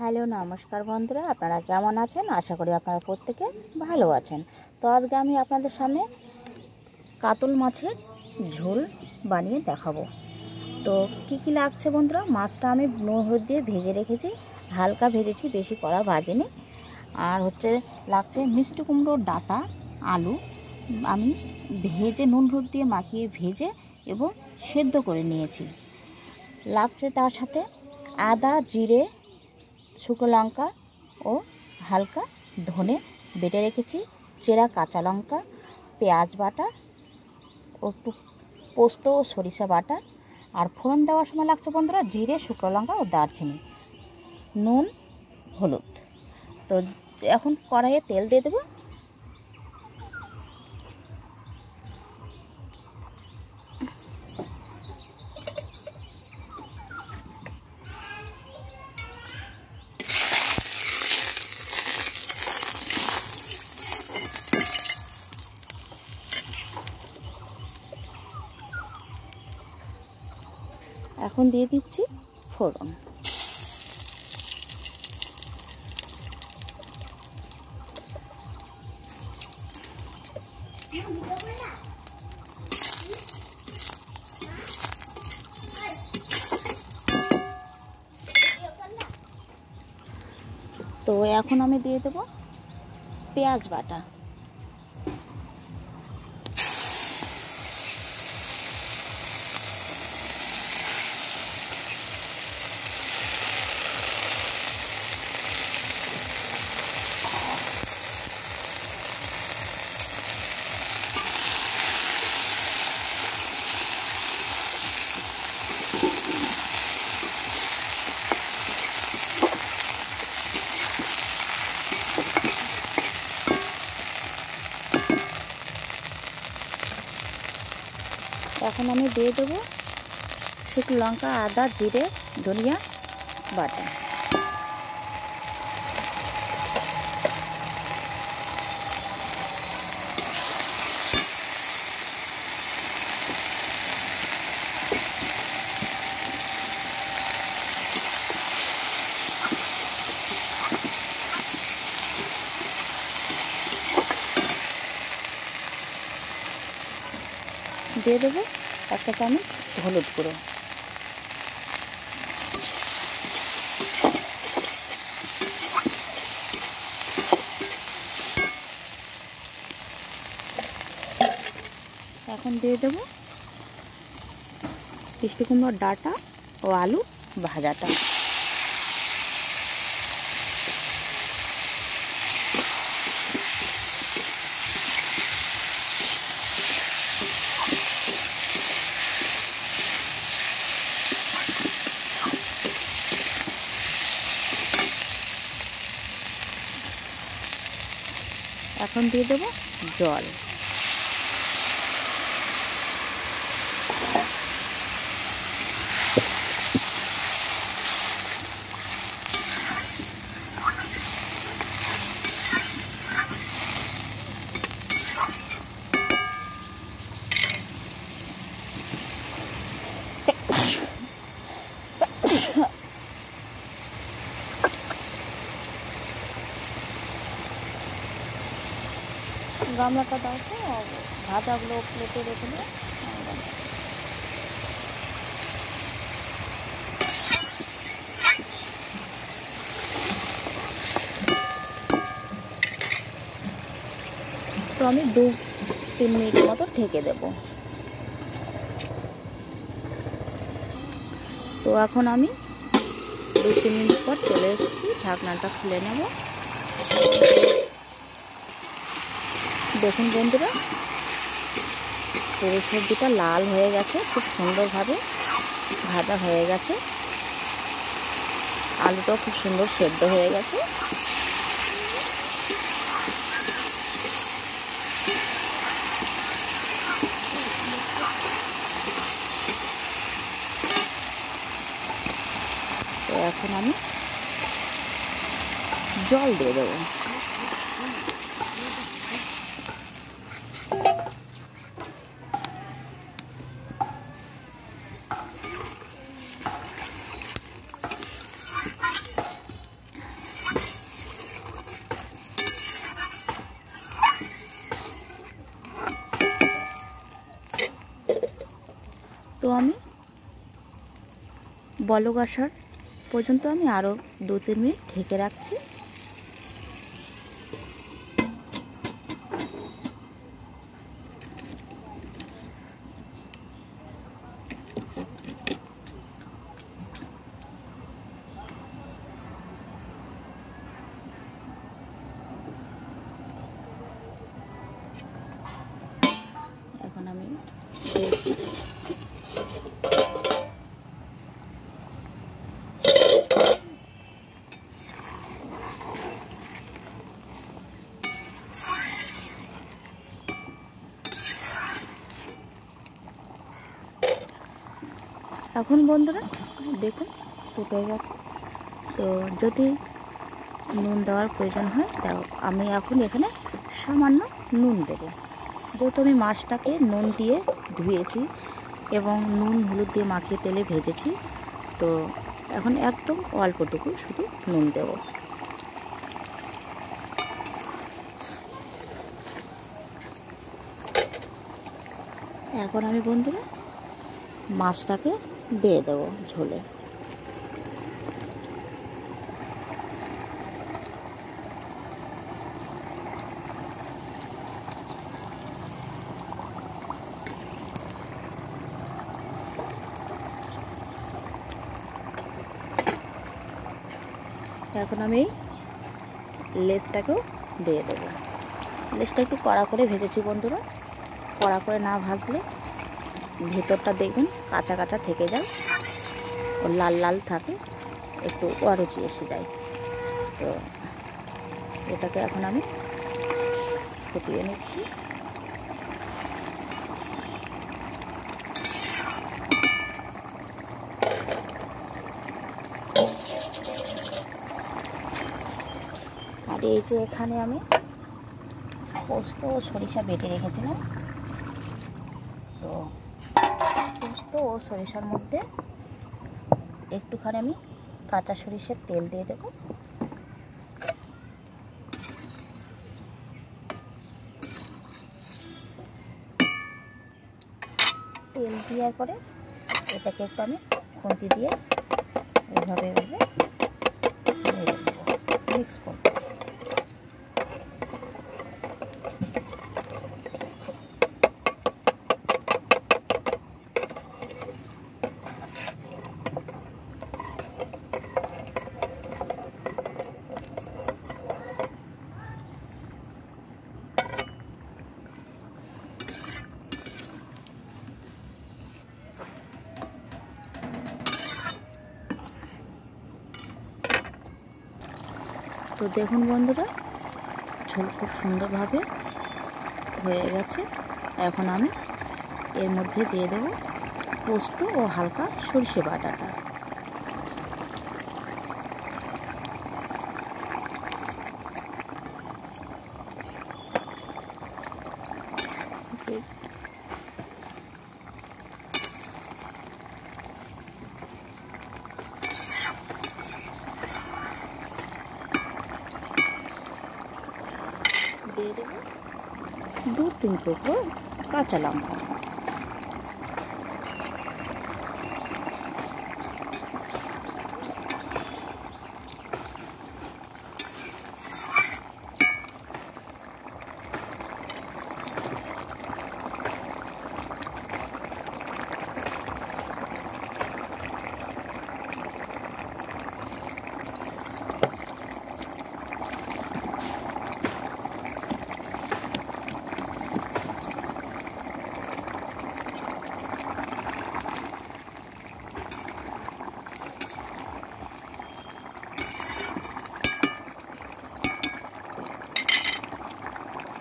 Hello নমস্কার বন্ধুরা, আপনারা কেমন আছেন? আশা করি আপনারা প্রত্যেকে ভালো আছেন। তো আজকে আমি আপনাদের সামনে কাতল মাছের ঝোল বানিয়ে দেখাবো। তো কি লাগছে বন্ধুরা, মাছটা আমি নুন হলুদ দিয়ে ভেজে রেখেছি, হালকা ভেজেছি, বেশি কড়া ভাজিনি। আর লাগছে মিষ্টি কুমড়োর ডাঁটা, আলু আমি ভেজে নুন হলুদ দিয়ে মাখিয়ে ভেজে এবং সেদ্ধ করে নিয়েছি। লাগছে তার সাথে আদা, জিরে, শুকনো লঙ্কা ও হালকা ধনে বেটে রেখেছি, চেরা কাঁচা লঙ্কা, পেঁয়াজ বাটা ও একটু পোস্ত ও সরিষা বাটা। আর ফোড়ন দেওয়ার সময় লাগছে বন্ধুরা জিরে, শুকনো লঙ্কা ও দারচিনি, নুন, হলুদ। তো এখন কড়াইয়ে তেল দিয়ে দেবো। এখন দিয়ে দিচ্ছি ফোড়ন। তো এখন আমি দিয়ে দেবো পেঁয়াজ বাটা। এখন আমি দিয়ে দেবো শুকনো লঙ্কা, আদা, জিরে, ধনিয়া বাটা। দিয়ে দেবো একটা চামচ হলুদ গুঁড়ো। এখন দিয়ে দেবো মিষ্টি কুমড়োর ডাঁটা ও আলু ভাজাটা। এখন দিয়ে দেবো জল। গামলাটা দাও তো, ভাজাগুলো প্লেটে রেখে দেবো। তো আমি 2-3 মিনিট মতো ঢেকে দেব। তো এখন আমি 2-3 মিনিট পর চলে এসেছি, ঢাকনাটা খুলে নেব। দেখুন বন্ধুরা, পুরো সবজিটা লাল হয়ে গেছে, খুব সুন্দরভাবে ভাজা হয়ে গেছে, আলুটাও খুব সুন্দর সেদ্ধ হয়ে গেছে। তো এখন আমি জল দিয়ে দেবো। তো আমি বলক আসার পর্যন্ত আমি আরও 2-3 মিনিট ঢেকে রাখছি। এখন আমি এখন বন্ধুরা দেখুন ফুটে গেছে। তো যদি নুন দেওয়ার প্রয়োজন হয় তাও আমি এখন এখানে সামান্য নুন দেব। যেহেতু আমি মাছটাকে নুন দিয়ে ধুয়েছি এবং নুন হলুদ দিয়ে মাখিয়ে তেলে ভেজেছি, তো এখন একদম অল্পটুকু শুধু নুন দেব। এখন আমি বন্ধুরা মাছটাকে দিয়ে দেবো ঝোলে। এখন আমি লেজটাকেও দিয়ে দেবো। লেজটা একটু কড়া করে ভেজেছি বন্ধুরা। কড়া করে না ভাজলে ভেতরটা দেখবেন কাঁচা কাঁচা থেকে যায়, ও লাল লাল থাকে, একটু অরুচি এসে যায়। তো এটাকে এখন আমি ফুটিয়ে নিচ্ছি। আর এই যে এখানে আমি পোস্ত ও সরিষা বেটে রেখেছিলাম, তো পোস্ত ও সরিষার মধ্যে একটুখানি আমি কাঁচা সরিষার তেল দিয়ে দেবো। তেল দেওয়ার পরে এটাকে একটু আমি খুন্তি দিয়ে এইভাবে মিক্স করব। তো দেখুন বন্ধুরা, ঝোল খুব সুন্দরভাবে হয়ে গেছে। এখন আমি এর মধ্যে দিয়ে দেব পোস্ত ও হালকা সরষে বাটাটা। দিয়ে দেবো 2-3 টুকরো কাঁচা লঙ্কা।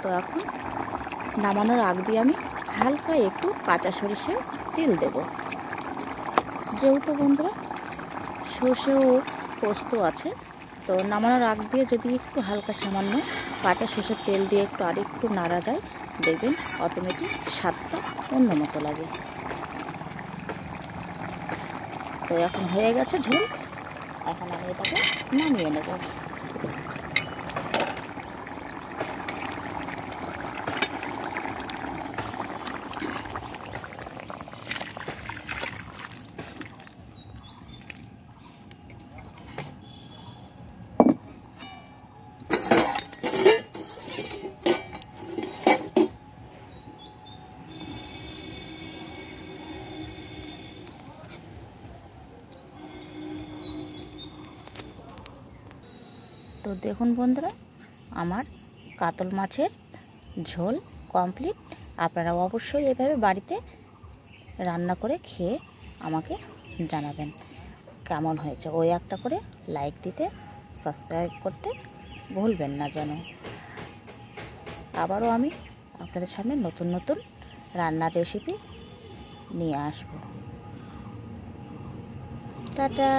তো এখন নামানোর আগ দিয়ে আমি হালকা একটু কাঁচা সরিষার তেল দেব। যেহেতু বন্ধুরা সর্ষে ও পোস্ত আছে, তো নামানোর আগ দিয়ে যদি একটু হালকা সামান্য কাঁচা সর্ষের তেল দিয়ে একটু আরেকটু নাড়া যায়, দেখবেন অটোমেটিক স্বাদটা অন্য মতো লাগে। তো এখন হয়ে গেছে ঝোল, এখন আমি এটাকে নামিয়ে নেব। তো দেখুন বন্ধুরা, আমার কাতল মাছের ঝোল কমপ্লিট। আপনারা অবশ্যই এভাবে বাড়িতে রান্না করে খেয়ে আমাকে জানাবেন কেমন হয়েছে। ওই একটা করে লাইক দিতে, সাবস্ক্রাইব করতে ভুলবেন না যেন। আবারও আমি আপনাদের সামনে নতুন নতুন রান্নার রেসিপি নিয়ে আসব। টাটা।